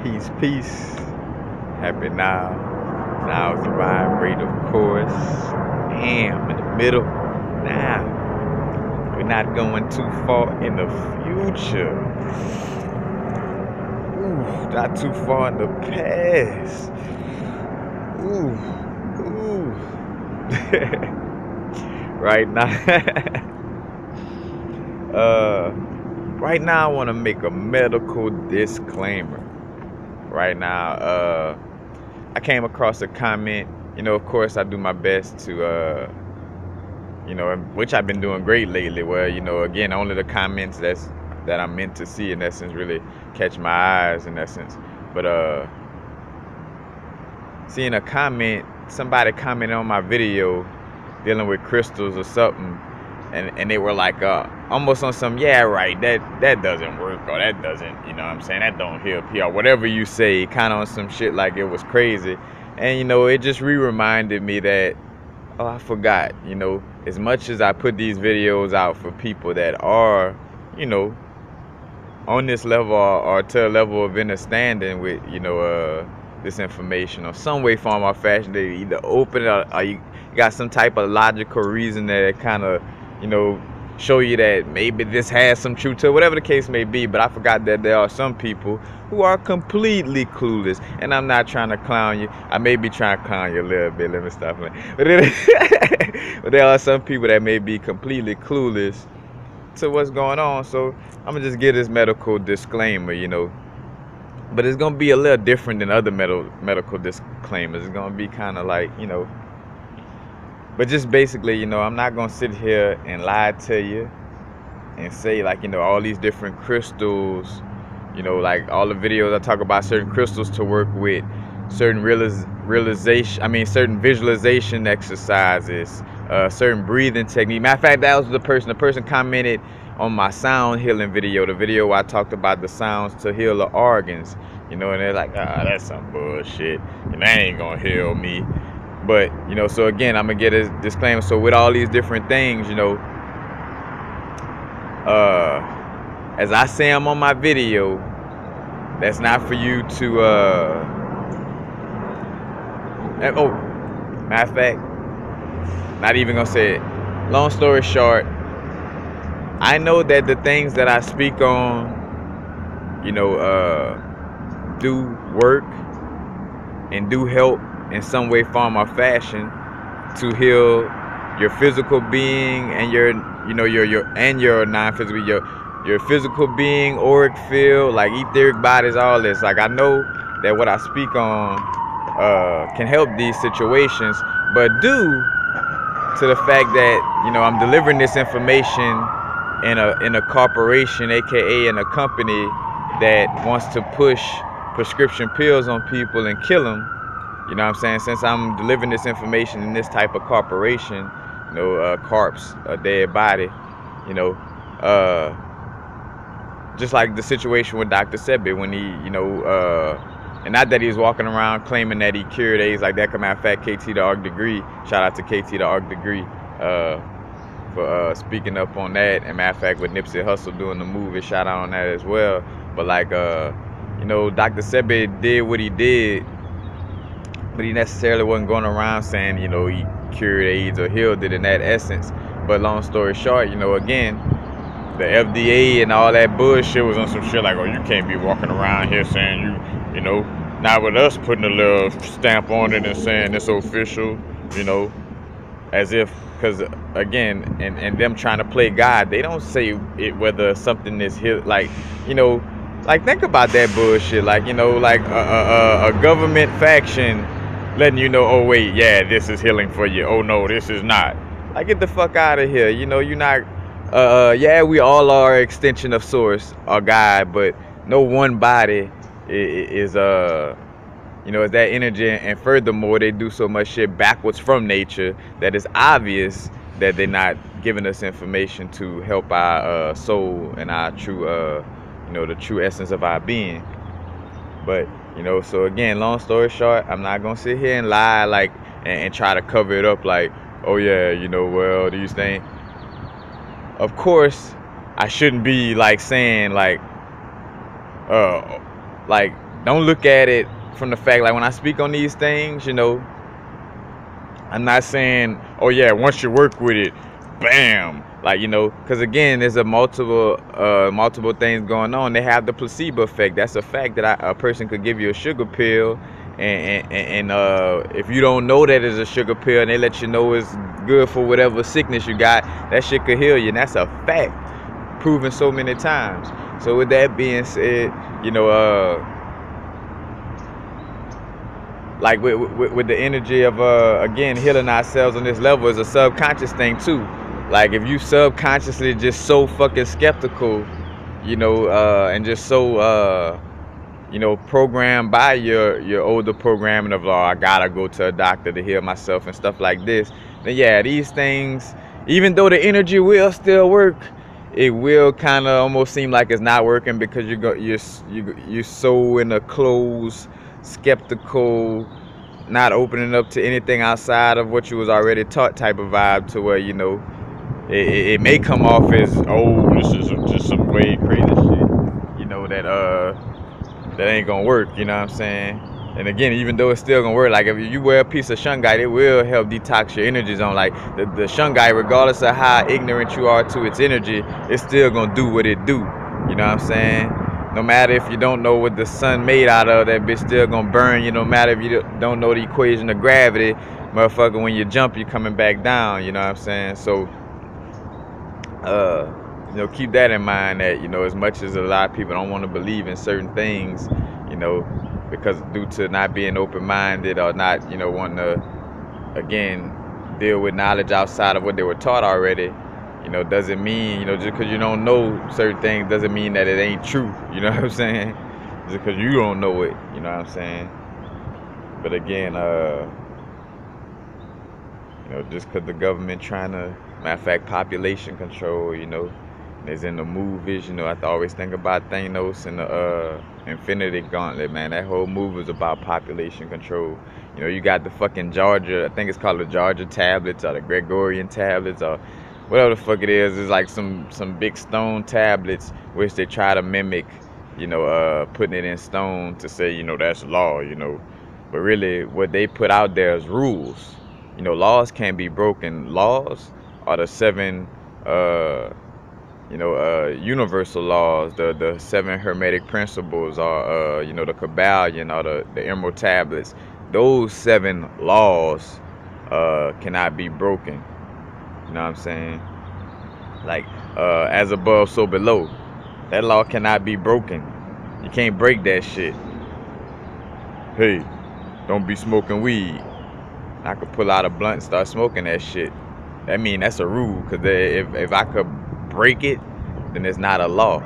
Peace, peace. Happy now. Now's the vibrate, of course. Damn, in the middle. Now, we're not going too far in the future. Ooh, not too far in the past. Ooh, ooh. Right now, uh, right now I want to make a medical disclaimer. Right now, I came across a comment. Of course, I do my best to, which I've been doing great lately. Where, again, only the comments that I'm meant to see, in essence, really catch my eyes, in essence. But seeing a comment, somebody commented on my video dealing with crystals or something, and they were like, almost on some, yeah, right, that doesn't work, or that doesn't, what I'm saying, that don't help you, or whatever you say, kind of on some shit like it was crazy. And, it just reminded me that, oh, I forgot, as much as I put these videos out for people that are, on this level, or to a level of understanding with, this information, or some way, form, or fashion, they either open it, or you got some type of logical reason that kind of, show you that maybe this has some truth to it, whatever the case may be. But I forgot that there are some people who are completely clueless, and I'm not trying to clown you. I may be trying to clown you a little bit. Let me stop it. But there are some people that may be completely clueless to what's going on. So I'm gonna just give this medical disclaimer, but it's gonna be a little different than other medical disclaimers. It's gonna be kind of like, but just basically, I'm not gonna sit here and lie to you and say, like, all these different crystals, like all the videos I talk about certain crystals to work with, certain certain visualization exercises, certain breathing technique. Matter of fact, that was the person commented on my sound healing video, the video where I talked about the sounds to heal the organs, and they're like, that's some bullshit, and that ain't gonna heal me. But, so again, I'm gonna get a disclaimer. So with all these different things, as I say I'm on my video, that's not for you to, oh, matter of fact, not even gonna say it. Long story short, I know that the things that I speak on, do work and do help in some way, form, or fashion to heal your physical being and your non-physical, your physical being, auric field, like etheric bodies, all this. Like, I know that what I speak on can help these situations, but due to the fact that I'm delivering this information in a corporation, aka in a company that wants to push prescription pills on people and kill them. You know what I'm saying? Since I'm delivering this information in this type of corporation, corpse, a dead body, just like the situation with Dr. Sebi when he, and not that he was walking around claiming that he cured AIDS like that. Matter of fact, KT the Arc Degree, shout out to KT the Arc Degree for speaking up on that. And matter of fact, with Nipsey Hussle doing the movie, shout out on that as well. But like, Dr. Sebi did what he did, but he necessarily wasn't going around saying, he cured AIDS or healed it in that essence. But long story short, again, the FDA and all that bullshit was on some shit like, oh, you can't be walking around here saying not with us putting a little stamp on it and saying it's official, as if, because again, and them trying to play God, they don't say it whether something is healed, like, like, think about that bullshit, like, like a government faction letting you know, oh wait, yeah, this is healing for you. Oh no, this is not. Like, get the fuck out of here. You're not. Yeah, we all are an extension of Source or God, but no one body is is that energy. And furthermore, they do so much shit backwards from nature that it's obvious that they're not giving us information to help our soul and our true, the true essence of our being. But so again, long story short, I'm not gonna sit here and lie like and try to cover it up like, oh yeah, well, these things. Of course, I shouldn't be like saying like don't look at it from the fact, like when I speak on these things, I'm not saying, oh yeah, once you work with it, bam, like, because again, there's multiple things going on. They have the placebo effect. That's a fact that a person could give you a sugar pill, and if you don't know that it's a sugar pill, and they let you know it's good for whatever sickness you got, that shit could heal you, and that's a fact, proven so many times. So with that being said, like with the energy of again healing ourselves on this level is a subconscious thing too. Like if you subconsciously just so fucking skeptical, and just so programmed by your older programming of I gotta go to a doctor to heal myself and stuff like this, then yeah, these things, even though the energy will still work, it will kind of almost seem like it's not working because you're so in a closed, skeptical, not opening up to anything outside of what you was already taught type of vibe, to where it may come off as, oh, this is just some way crazy shit, that ain't gonna work, you know what I'm saying? And again, even though it's still gonna work, like if you wear a piece of shungite, it will help detox your energy zone. Like the shungite, regardless of how ignorant you are to its energy, it's still gonna do what it do. You know what I'm saying? No matter if you don't know what the sun made out of, that bitch still gonna burn you. No matter if you don't know the equation of gravity, motherfucker, when you jump, you're coming back down. You know what I'm saying? So, keep that in mind, that, as much as a lot of people don't want to believe in certain things, because due to not being open-minded or not, wanting to, again, deal with knowledge outside of what they were taught already, doesn't mean, just because you don't know certain things doesn't mean that it ain't true. You know what I'm saying? Just because you don't know it, you know what I'm saying? But again, just because the government trying to, matter of fact, population control, is in the movies, I always think about Thanos and the Infinity Gauntlet, man. That whole movie is about population control. You got the fucking Georgia, I think it's called the Georgia tablets or the Gregorian tablets or whatever the fuck it is. It's like some big stone tablets which they try to mimic, putting it in stone to say, that's law, But really what they put out there is rules. Laws can't be broken. Laws are the seven universal laws, the seven hermetic principles, or the Kabbalion, or the Emerald Tablets. Those 7 laws cannot be broken. You know what I'm saying? Like as above, so below. That law cannot be broken. You can't break that shit. Hey, don't be smoking weed. I could pull out a blunt and start smoking that shit. That's a rule, because if I could break it, then it's not a law.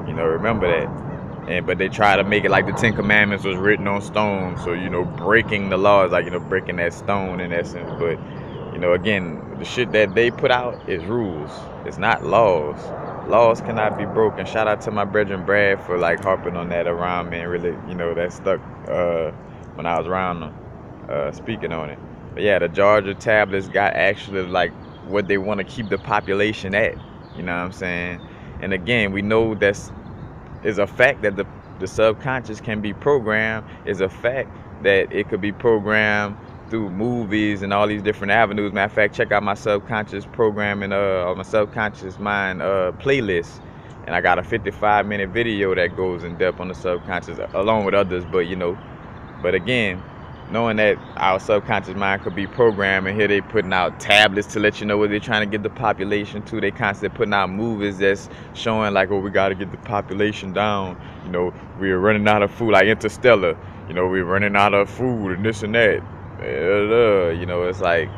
Remember that. But they try to make it like the 10 Commandments was written on stone. So, breaking the law is like, breaking that stone in essence. But, again, the shit that they put out is rules. It's not laws. Laws cannot be broken. Shout out to my brethren Brad for like harping on that around me, and really, that stuck when I was around speaking on it. But yeah, the Georgia tablets got actually like what they want to keep the population at. You know what I'm saying? And again, we know that's is a fact that the subconscious can be programmed. Is a fact that it could be programmed through movies and all these different avenues. Matter of fact, check out my subconscious programming or my subconscious mind playlist. And I got a 55-minute video that goes in depth on the subconscious, along with others. But again, knowing that our subconscious mind could be programmed, and here they putting out tablets to let you know what they're trying to get the population to. They constantly putting out movies that's showing like, oh, we got to get the population down. We're running out of food, like Interstellar. We're running out of food and this and that. It's like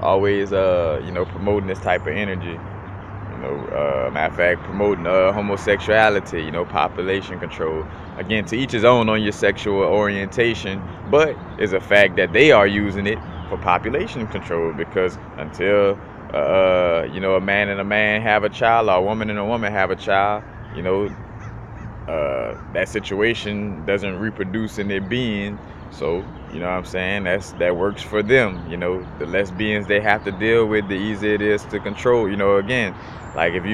always, promoting this type of energy. Matter of fact, promoting homosexuality, population control. Again, to each his own on your sexual orientation, but it's a fact that they are using it for population control, because until, a man and a man have a child, or a woman and a woman have a child, that situation doesn't reproduce in their being. So, you know what I'm saying, that works for them. The lesbians they have to deal with, the easier it is to control. Again, like if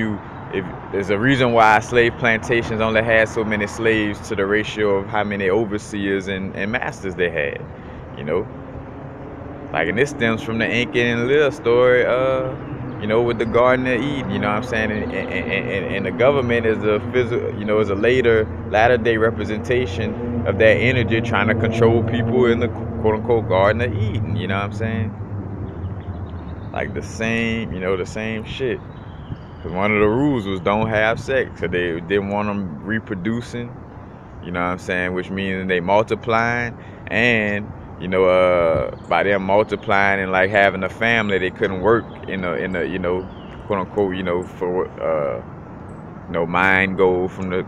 if there's a reason why slave plantations only had so many slaves to the ratio of how many overseers and masters they had, you know. Like, and this stems from the Incan and Lear story, you know, with the Garden of Eden, you know what I'm saying? And the government is a physical, you know, is a latter day representation of that energy trying to control people in the quote unquote Garden of Eden, you know what I'm saying? Like the same, you know, the same shit. Because one of the rules was don't have sex. Because they didn't want them reproducing, you know what I'm saying? Which means they multiplying. And, you know, by them multiplying and like having a family, they couldn't work in a you know, quote unquote, you know, for, you know, mind goal from the,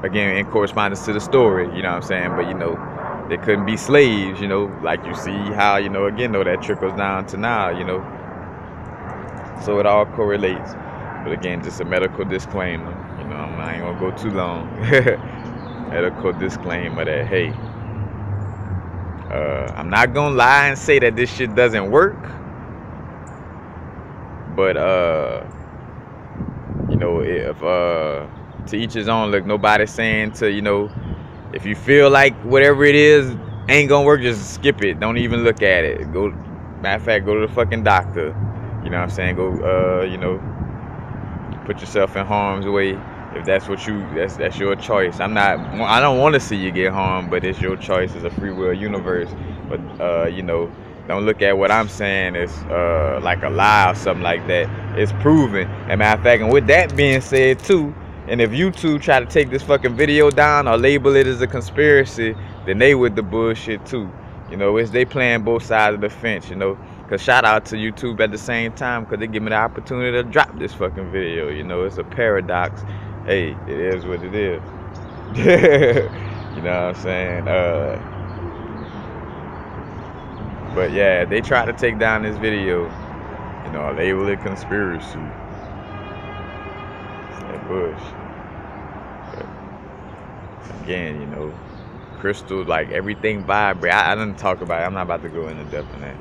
again, in correspondence to the story, you know what I'm saying? But, you know, they couldn't be slaves, you know, like you see how, you know, again, though, that trickles down to now, you know. So it all correlates. But again, just a medical disclaimer, you know, I ain't gonna go too long. Medical disclaimer that, hey, I'm not gonna lie and say that this shit doesn't work. But, you know, if, to each his own, look, nobody's saying to, you know, if you feel like whatever it is ain't gonna work, just skip it. Don't even look at it. Go, matter of fact, go to the fucking doctor. You know what I'm saying? Go, you know, put yourself in harm's way if that's what you, that's your choice. I don't want to see you get harmed, but it's your choice. It's a free will universe. But, you know, don't look at what I'm saying as like a lie or something like that. It's proven. And matter of fact, and with that being said too, and if YouTube try to take this fucking video down or label it as a conspiracy, then they with the bullshit too. You know, it's they playing both sides of the fence, you know. Cause shout out to YouTube at the same time, cause they give me the opportunity to drop this fucking video. You know, it's a paradox. Hey, it is what it is. You know what I'm saying? But yeah, they try to take down this video, you know, label it conspiracy. That bush. But again, you know, crystal, like everything vibrate. I didn't talk about it. I'm not about to go into depth on that.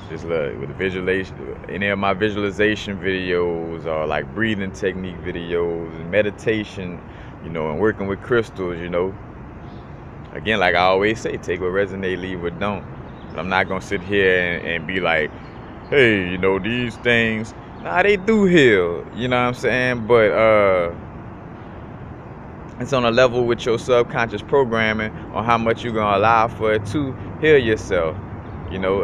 Just look, with the visualization, any of my visualization videos or like breathing technique videos and meditation, you know, and working with crystals, you know. Again, like I always say, take what resonates, leave what don't. But I'm not gonna sit here and be like, hey, you know, these things, nah, they do heal, you know what I'm saying? But it's on a level with your subconscious programming on how much you're gonna allow for it to heal yourself, you know,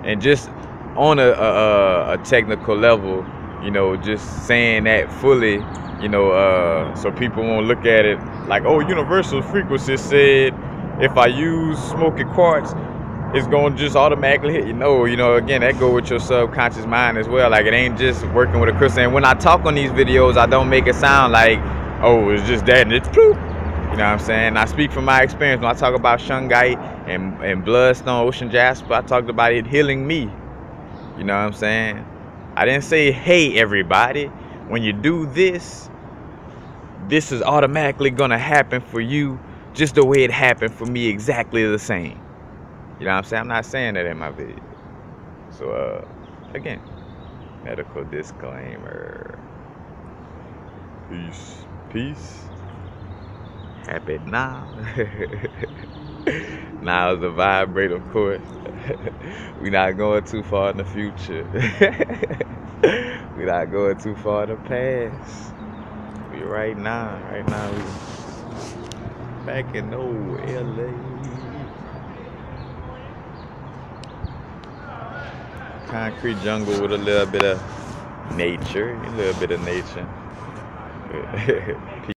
and just on a technical level, you know, just saying that fully, you know, so people won't look at it like, oh, universal frequency said if I use smoky quartz, it's gonna just automatically hit you. No, you know, again, that go with your subconscious mind as well. Like, it ain't just working with a crystal. And when I talk on these videos, I don't make it sound like, oh, it's just that and it's poof. You know what I'm saying? I speak from my experience. When I talk about shungite and bloodstone, ocean jasper, I talked about it healing me. You know what I'm saying? I didn't say, hey, everybody, when you do this, this is automatically gonna happen for you just the way it happened for me, exactly the same. You know what I'm saying? I'm not saying that in my video. So, again, medical disclaimer. Peace. Peace. Happy now. Now is the vibrate, of course. We're not going too far in the future. We're not going too far in the past. We right now we back in old LA. Concrete jungle with a little bit of nature, Peace.